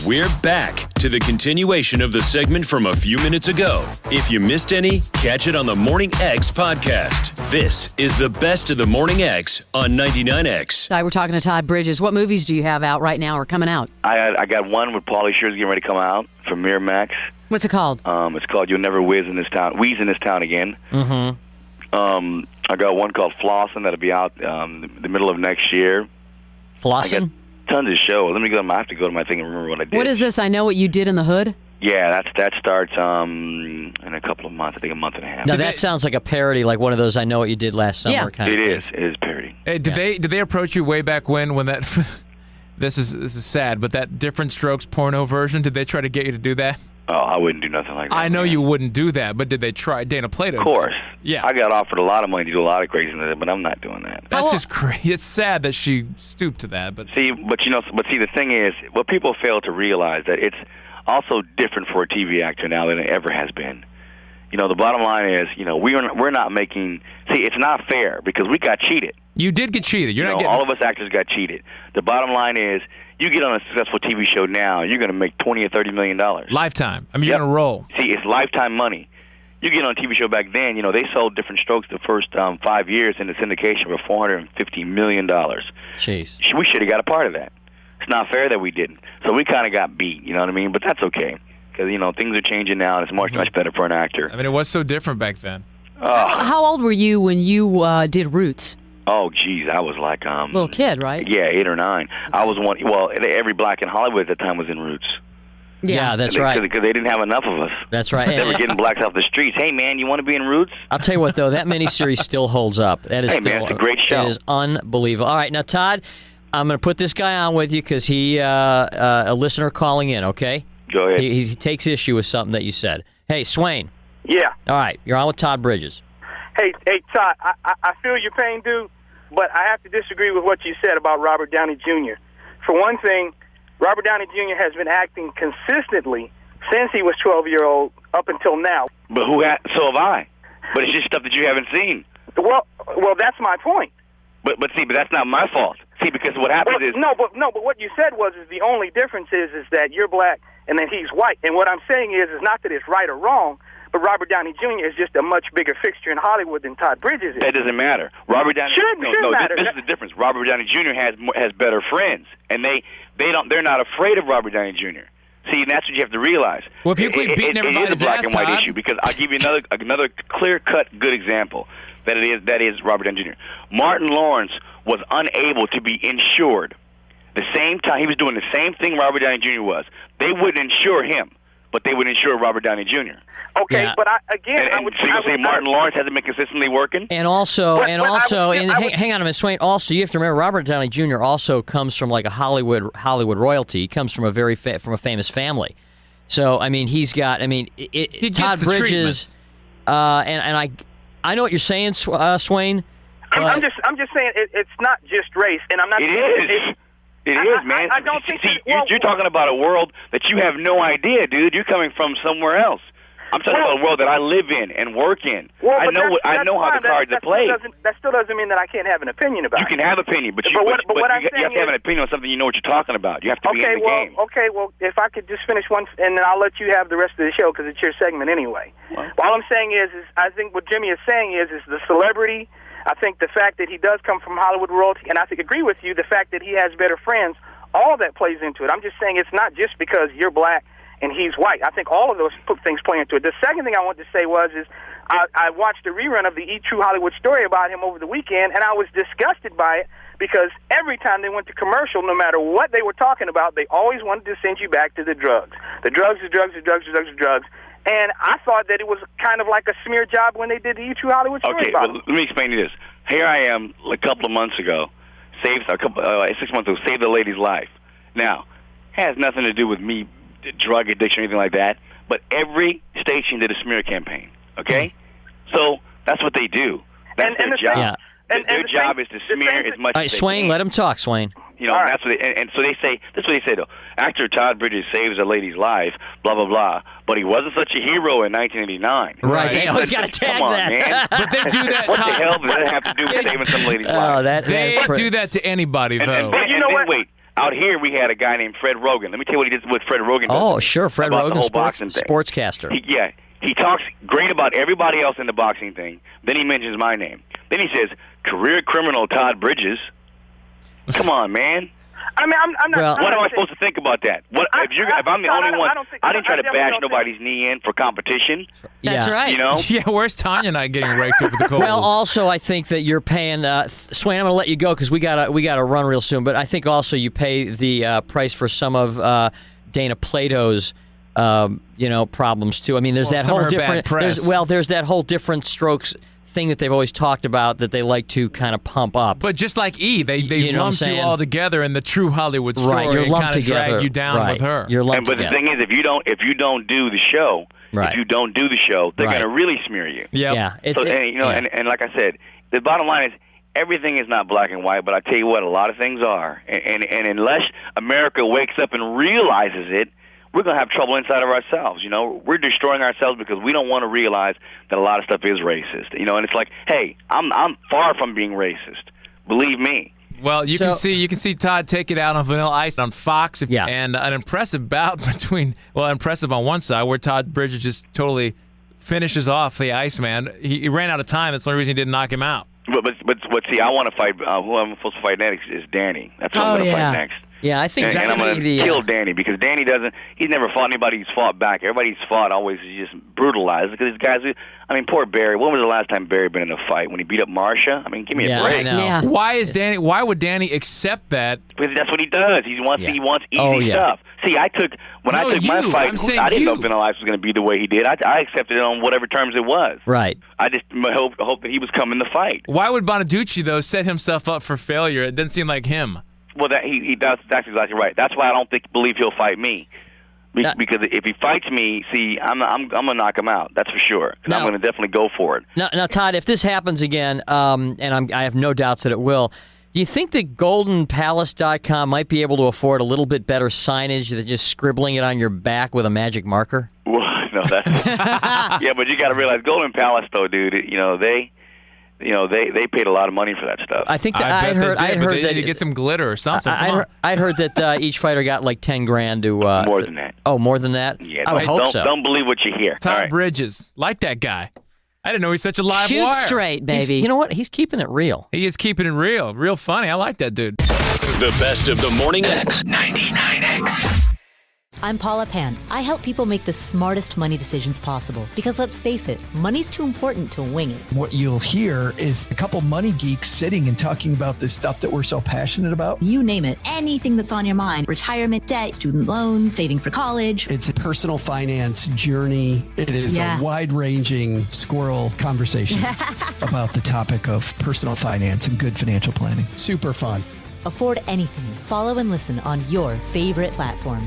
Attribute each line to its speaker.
Speaker 1: We're back to the continuation of the segment from a few minutes ago. If you missed any, catch it on the Morning X podcast. This is the best of the Morning X on 99X.
Speaker 2: We're talking to Todd Bridges. What movies do you have out right now or coming out?
Speaker 3: I got one with Pauly Shear's getting ready to come out from Miramax.
Speaker 2: What's it called?
Speaker 3: It's called You'll Never Wheeze in This Town Again.
Speaker 2: Mm-hmm.
Speaker 3: I got one called Flossin' that'll be out the middle of next year.
Speaker 2: Flossin'?
Speaker 3: Tons of shows. I have to go to my thing and remember what I did.
Speaker 2: What is this? I Know What You Did in the Hood?
Speaker 3: Yeah, that starts in a couple of months. I think a month and a half.
Speaker 4: Now that sounds like a parody, like one of those I Know What You Did Last Summer kind of thing.
Speaker 3: It is parody.
Speaker 5: Hey, did they approach you way back when that? This is sad, but that Different Strokes porno version, did they try to get you to do that?
Speaker 3: Oh, I wouldn't do nothing like that.
Speaker 5: I know you wouldn't do that, but did they try? Dana played it.
Speaker 3: Of course.
Speaker 5: Yeah.
Speaker 3: I got offered a lot of money to do a lot of craziness, but I'm not doing that.
Speaker 5: That's just crazy. It's sad that she stooped to that, but
Speaker 3: see, the thing is, what people fail to realize that it's also different for a TV actor now than it ever has been. The bottom line is, we're not making. See, it's not fair because we got cheated.
Speaker 5: You did get cheated. You're not getting.
Speaker 3: All of us actors got cheated. The bottom line is, you get on a successful TV show now, you're going to make $20 or $30 million.
Speaker 5: Lifetime. You're going to roll.
Speaker 3: See, it's lifetime money. You get on a TV show back then, they sold Different Strokes the first 5 years in the syndication for $450 million.
Speaker 4: Jeez.
Speaker 3: We should have got a part of that. It's not fair that we didn't. So we kind of got beat, you know what I mean? But that's okay. Because, things are changing now, and it's much better for an actor.
Speaker 5: It was so different back then.
Speaker 2: How old were you when you did Roots?
Speaker 3: Oh, geez, I was like
Speaker 2: little kid, right?
Speaker 3: Yeah, 8 or 9. I was one. Well, every black in Hollywood at the time was in Roots.
Speaker 4: Yeah, that's right.
Speaker 3: Because they didn't have enough of us.
Speaker 4: That's right.
Speaker 3: They were getting blacks off the streets. Hey, man, you want to be in Roots?
Speaker 4: I'll tell you what, though, that miniseries still holds up. That is
Speaker 3: man, it's a great show.
Speaker 4: It is unbelievable. All right, now, Todd, I'm going to put this guy on with you because he a listener calling in. Okay.
Speaker 3: Go ahead.
Speaker 4: He takes issue with something that you said. Hey, Swain.
Speaker 6: Yeah.
Speaker 4: All right, you're on with Todd Bridges.
Speaker 6: Hey, Todd, I feel your pain, dude, but I have to disagree with what you said about Robert Downey Jr. For one thing, Robert Downey Jr. has been acting consistently since he was 12-year-old up until now.
Speaker 3: But so have I. But it's just stuff that you haven't seen.
Speaker 6: Well, that's my point.
Speaker 3: But that's not my fault. See, because what happens is
Speaker 6: but what you said was the only difference is that you're black and that he's white. And what I'm saying is not that it's right or wrong, but Robert Downey Jr. is just a much bigger fixture in Hollywood than Todd Bridges is.
Speaker 3: That doesn't matter. Robert Downey
Speaker 6: matter.
Speaker 3: This is the difference. Robert Downey Jr. has better friends, and they're not afraid of Robert Downey Jr. See, and that's what you have to realize.
Speaker 5: Well, if you quit beating everybody's
Speaker 3: it is a black
Speaker 5: ass,
Speaker 3: and white
Speaker 5: Todd.
Speaker 3: issue because I'll give you another clear-cut good example that is Robert Downey Jr. Martin Lawrence was unable to be insured. The same time he was doing the same thing Robert Downey Jr. was. They wouldn't insure him, but they would insure Robert Downey Jr.
Speaker 6: Okay,
Speaker 4: Yeah.
Speaker 6: but I would
Speaker 3: say Martin Lawrence hasn't been consistently working.
Speaker 4: And also,
Speaker 6: hang on
Speaker 4: a minute, Swain. Also, you have to remember, Robert Downey Jr. also comes from like a Hollywood royalty. He comes from a from a famous family. So I mean, he's got. I mean,
Speaker 5: He gets
Speaker 4: Todd
Speaker 5: the
Speaker 4: Bridges, and I know what you're saying, Swain.
Speaker 6: I'm just saying it's not just race, and I'm not.
Speaker 3: It is. It is, man.
Speaker 6: I don't think.
Speaker 3: You're talking about a world that you have no idea, dude. You're coming from somewhere else. I'm talking about a world that I live in and work in. I know how the cards are played.
Speaker 6: That still doesn't mean that I can't have an opinion about it.
Speaker 3: You can have opinion, but you have to have an opinion on something you know what you're talking about. You have to be in the game.
Speaker 6: Okay, well, if I could just finish one, and then I'll let you have the rest of the show because it's your segment anyway. All I'm saying is I think what Jimmy is saying is the celebrity. I think the fact that he does come from Hollywood royalty, and I agree with you, the fact that he has better friends, all that plays into it. I'm just saying it's not just because you're black and he's white. I think all of those things play into it. The second thing I wanted to say is I watched a rerun of the E! True Hollywood Story about him over the weekend, and I was disgusted by it because every time they went to commercial, no matter what they were talking about, they always wanted to send you back to the drugs. The drugs, the drugs, the drugs, the drugs, the drugs. And I thought that it was kind of like a smear job when they did the E! True Hollywood Story about him.
Speaker 3: Let me explain to you this. Here I am a couple of months ago, 6 months ago, saved a lady's life. Now, it has nothing to do with me, drug addiction or anything like that, but every station did a smear campaign, okay? So that's what they do. That's their job.
Speaker 4: Yeah.
Speaker 3: Their job is to smear as much
Speaker 4: All right,
Speaker 3: as they
Speaker 4: Swain,
Speaker 3: can.
Speaker 4: let him talk, Swain.
Speaker 3: That's what and so they say. That's what they say though. Actor Todd Bridges saves a lady's life, blah blah blah. But he wasn't such a hero in 1989.
Speaker 4: Right. They always got to tag
Speaker 3: Come on,
Speaker 4: that.
Speaker 3: man.
Speaker 5: But they do that.
Speaker 3: What
Speaker 5: Todd.
Speaker 3: the hell does that have to do with saving some lady's life?
Speaker 4: That
Speaker 5: They
Speaker 4: is
Speaker 5: do that to anybody, though.
Speaker 3: And
Speaker 6: you know what?
Speaker 3: Wait. Out here, we had a guy named Fred Rogan. Let me tell you what he did with Fred Rogan.
Speaker 4: Oh, sure. Fred
Speaker 3: about
Speaker 4: Rogan,
Speaker 3: the whole boxing thing.
Speaker 4: sportscaster.
Speaker 3: He talks great about everybody else in the boxing thing. Then he mentions my name. Then he says, career criminal Todd Bridges. Come on, man.
Speaker 6: I mean, I'm not.
Speaker 4: Well,
Speaker 3: What am I supposed to think about that? If I'm the only one, I didn't try to bash nobody's knee in for competition.
Speaker 2: That's right.
Speaker 3: You know?
Speaker 5: Yeah, where's Tanya and I getting raked over the coals?
Speaker 4: Well, also, I think that you're paying Swain. I'm going to let you go because we gotta run real soon. But I think also you pay the price for some of Dana Plato's problems too. I mean, there's that whole different. There's that whole different strokes thing that they've always talked about that they like to kind of pump up.
Speaker 5: But just like E, they lumped you all together in the true Hollywood story
Speaker 4: right, you're
Speaker 5: and
Speaker 4: lumped
Speaker 5: kind of
Speaker 4: together.
Speaker 5: drag you down
Speaker 4: right.
Speaker 5: with her.
Speaker 4: You're lumped
Speaker 3: But the thing is, if you don't do the show,
Speaker 4: right.
Speaker 3: if you don't do the show, they're
Speaker 4: Right.
Speaker 3: going to really smear you.
Speaker 5: Yep.
Speaker 4: Yeah.
Speaker 3: And like I said, the bottom line is everything is not black and white. But I tell you what, a lot of things are. And unless America wakes up and realizes it, we're going to have trouble inside of ourselves. You know, we're destroying ourselves because we don't want to realize that a lot of stuff is racist. You know, and it's like, hey, I'm far from being racist. Believe me.
Speaker 5: Well, you can see Todd take it out on Vanilla Ice on Fox, and an impressive bout impressive on one side where Todd Bridges just totally finishes off the Iceman. He ran out of time. That's the only reason he didn't knock him out.
Speaker 3: But see, I want to fight. Who I'm supposed to fight next is Danny. That's who I'm going to fight next.
Speaker 4: Yeah, I think
Speaker 3: and I'm going to kill Danny because Danny he's never fought anybody who's fought back. Everybody he's fought always is just brutalized because these guys, poor Barry. When was the last time Barry been in a fight? When he beat up Marsha? I mean, give me a break.
Speaker 4: I know.
Speaker 2: Yeah.
Speaker 5: Why would Danny accept that?
Speaker 3: Because that's what he does. He wants easy stuff. See, I took my fight, I didn't know Vanilla Ice was going to be the way he did. I accepted it on whatever terms it was.
Speaker 4: Right.
Speaker 3: I just hope that he was coming to fight.
Speaker 5: Why would Bonaduce, though, set himself up for failure? It doesn't seem like him.
Speaker 3: Well, he does. That's exactly right. That's why I don't believe he'll fight me. Because if he fights me, see, I'm gonna knock him out. That's for sure. I'm gonna definitely go for it.
Speaker 4: Now, Todd, if this happens again, and I have no doubts that it will, do you think that GoldenPalace.com might be able to afford a little bit better signage than just scribbling it on your back with a magic marker?
Speaker 3: Well, no, that's yeah, but you got to realize Golden Palace, though, dude. They paid a lot of money for that stuff.
Speaker 4: I think that I heard
Speaker 5: they
Speaker 4: that
Speaker 5: need to get some glitter or something.
Speaker 4: I'd heard that each fighter got like $10,000 to
Speaker 3: more than that.
Speaker 4: Oh, more than that?
Speaker 3: Yeah,
Speaker 4: I would hope so.
Speaker 3: Don't believe what you hear.
Speaker 5: Todd Bridges, like that guy. I didn't know he's such a live
Speaker 2: Shoot
Speaker 5: wire.
Speaker 2: straight, baby.
Speaker 4: You know what? He's keeping it real.
Speaker 5: He is keeping it real funny. I like that dude.
Speaker 1: The best of the Morning X.
Speaker 7: 99X. I'm Paula Pan. I help people make the smartest money decisions possible because let's face it, money's too important to wing it.
Speaker 8: What you'll hear is a couple money geeks sitting and talking about this stuff that we're so passionate about.
Speaker 9: You name it, anything that's on your mind, retirement, debt, student loans, saving for college.
Speaker 8: It's a personal finance journey. It is a wide-ranging squirrel conversation about the topic of personal finance and good financial planning. Super fun.
Speaker 7: Afford anything. Follow and listen on your favorite platform.